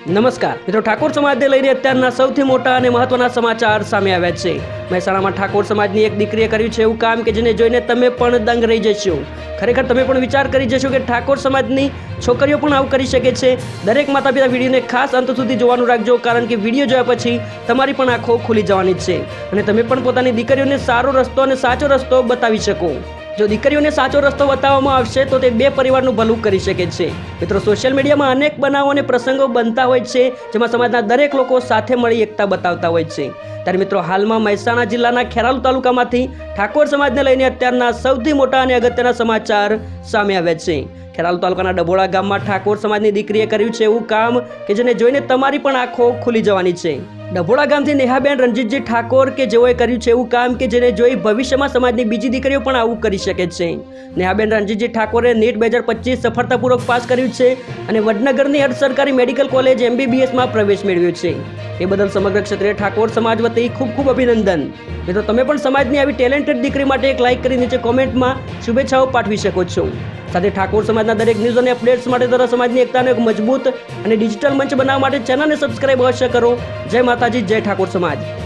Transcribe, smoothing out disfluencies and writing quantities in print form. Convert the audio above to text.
નમસ્કાર મિત્રો, ઠાકોર સમાજને લઈને અત્યારના સૌથી મોટા અને મહત્વના સમાચાર સામે આવ્યા છે. મહેસાણામાં ઠાકોર સમાજની એક દીકરીએ કર્યું છે એવું કામ કે જેને જોઈને તમે પણ દંગ રહી જશો. ખરેખર તમે પણ વિચાર કરી જશો કે ઠાકોર સમાજની છોકરીઓ પણ આવું કરી શકે છે. દરેક માતા પિતા વિડીયોને ખાસ અંત સુધી જોવાનું રાખજો, કારણ કે વિડીયો જોયા પછી તમારી પણ આંખો ખુલી જવાની છે અને તમે પણ પોતાની દીકરીઓને સારો રસ્તો અને સાચો રસ્તો બતાવી શકો. જો દીકરીઓને સાચો રસ્તો બતાવવામાં આવશે તો તે બે પરિવારનું ભલું કરી શકે છે. મિત્રો, સોશિયલ મીડિયામાં અનેક બનાવો અને પ્રસંગો બનતા હોય છે જેમાં સમાજના દરેક લોકો સાથે મળી એકતા બતાવતા હોય છે. ત્યારે મિત્રો, હાલમાં મહેસાણા જિલ્લાના ખેરાલુ તાલુકામાંથી ઠાકોર સમાજને લઈને અત્યારના સૌથી મોટા અને અગત્યના સમાચાર સામે આવ્યા છે. ખેરાલુ તાલુકાના ડભોળા ગામમાં ઠાકોર સમાજની દીકરીએ કર્યું છે એવું કામ કે જેને જોઈને તમારી પણ આંખો ખુલી જવાની છે. ડભોળા ગામથી નેહાબેન રણજીતજી ઠાકોર કે જેઓએ કર્યું છે એવું કામ કે જેને જોઈ ભવિષ્યમાં સમાજની બીજી દીકરીઓ પણ આવું કરી શકે છે. નેહાબેન રણજીતજી ઠાકોરે નીટ 2025 સફળતાપૂર્વક પાસ કર્યું છે અને વડનગરની અર્ધ સરકારી મેડિકલ કોલેજ MBBSમાં પ્રવેશ મેળવ્યો છે. એ બદલ સમગ્ર ક્ષત્રિય ઠાકોર સમાજ વતી ખૂબ ખૂબ અભિનંદન. મિત્રો, તમે પણ સમાજની આવી ટેલેન્ટેડ દીકરી માટે એક લાઇક કરી નીચે કોમેન્ટમાં શુભેચ્છાઓ પાઠવી શકો છો. સાથે ઠાકોર સમાજના દરેક ન્યૂઝ અને અપડેટ્સ માટે દ્વારા સમાજની એકતાનો એક મજબૂત અને ડિજિટલ મંચ બનાવવા માટે ચેનલને સબસ્ક્રાઇબ અવશ્ય કરો. જય માતાજી, જય ઠાકોર સમાજ.